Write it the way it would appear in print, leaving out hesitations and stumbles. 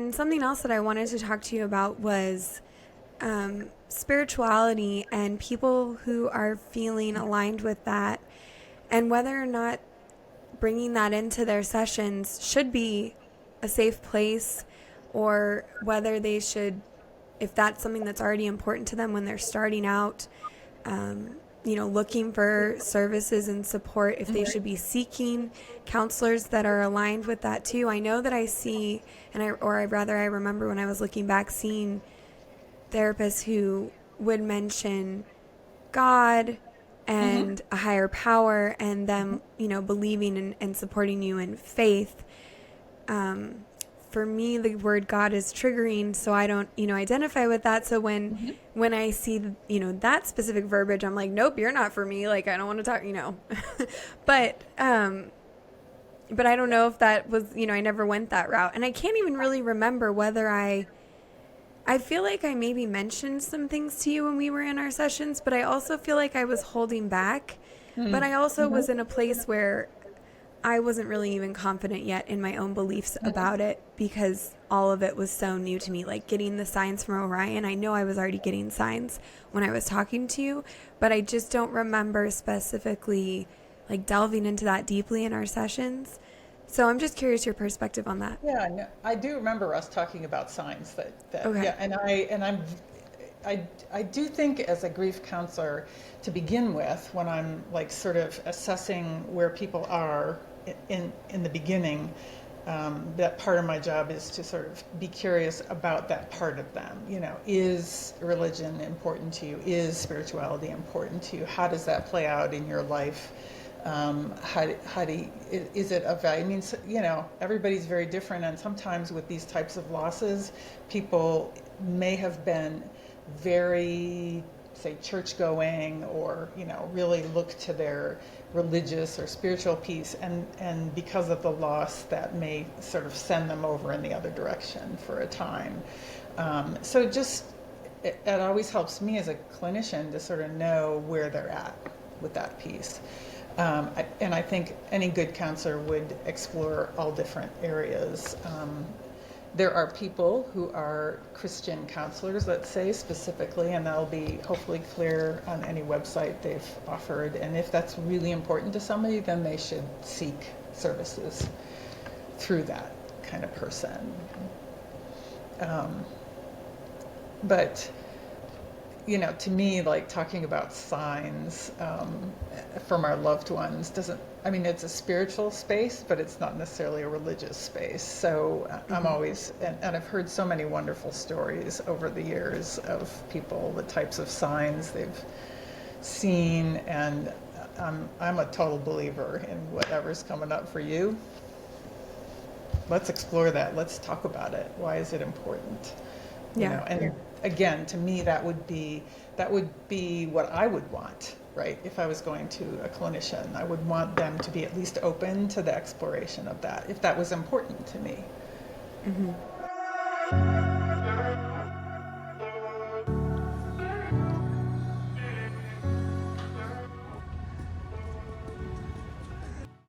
And something else that I wanted to talk to you about was spirituality and people who are feeling aligned with that, and whether or not bringing that into their sessions should be a safe place, or whether they should, if that's something that's already important to them when they're starting out, looking for services and support, if they should be seeking counselors that are aligned with that too. I know that I see, I remember when I was looking back, seeing therapists who would mention God and a higher power, and them, believing and supporting you in faith. For me, the word God is triggering, so I don't, identify with that. So when I see, that specific verbiage, I'm like, nope, you're not for me. Like, I don't want to talk, but I don't know if that was, I never went that route, and I can't even really remember whether I feel like I maybe mentioned some things to you when we were in our sessions, but I also feel like I was holding back. But I also was in a place where I wasn't really even confident yet in my own beliefs about it, because all of it was so new to me. Like getting the signs from Orion, I know I was already getting signs when I was talking to you, but I just don't remember specifically like delving into that deeply in our sessions. So I'm just curious your perspective on that. Yeah, no, I do remember us talking about signs that Okay. yeah, I do think as a grief counselor to begin with, when I'm like sort of assessing where people are in the beginning, that part of my job is to sort of be curious about that part of them. Is religion important to you? Is spirituality important to you? How does that play out in your life? How do you, is it a value? I mean, everybody's very different, and sometimes with these types of losses, people may have been very, say, church going, or really look to their religious or spiritual piece, and because of the loss, that may sort of send them over in the other direction for a time. So just it always helps me as a clinician to sort of know where they're at with that piece. And I think any good counselor would explore all different areas. There are people who are Christian counselors, let's say, specifically, and that'll be hopefully clear on any website they've offered. And if that's really important to somebody, then they should seek services through that kind of person. But to me, like talking about signs from our loved ones it's a spiritual space, but it's not necessarily a religious space. So I'm always, and I've heard so many wonderful stories over the years of people, the types of signs they've seen, and I'm a total believer in whatever's coming up for you. Let's explore that. Let's talk about it. Why is it important? Yeah. And again, to me, that would be what I would want, right? If I was going to a clinician, I would want them to be at least open to the exploration of that, if that was important to me. Mm-hmm.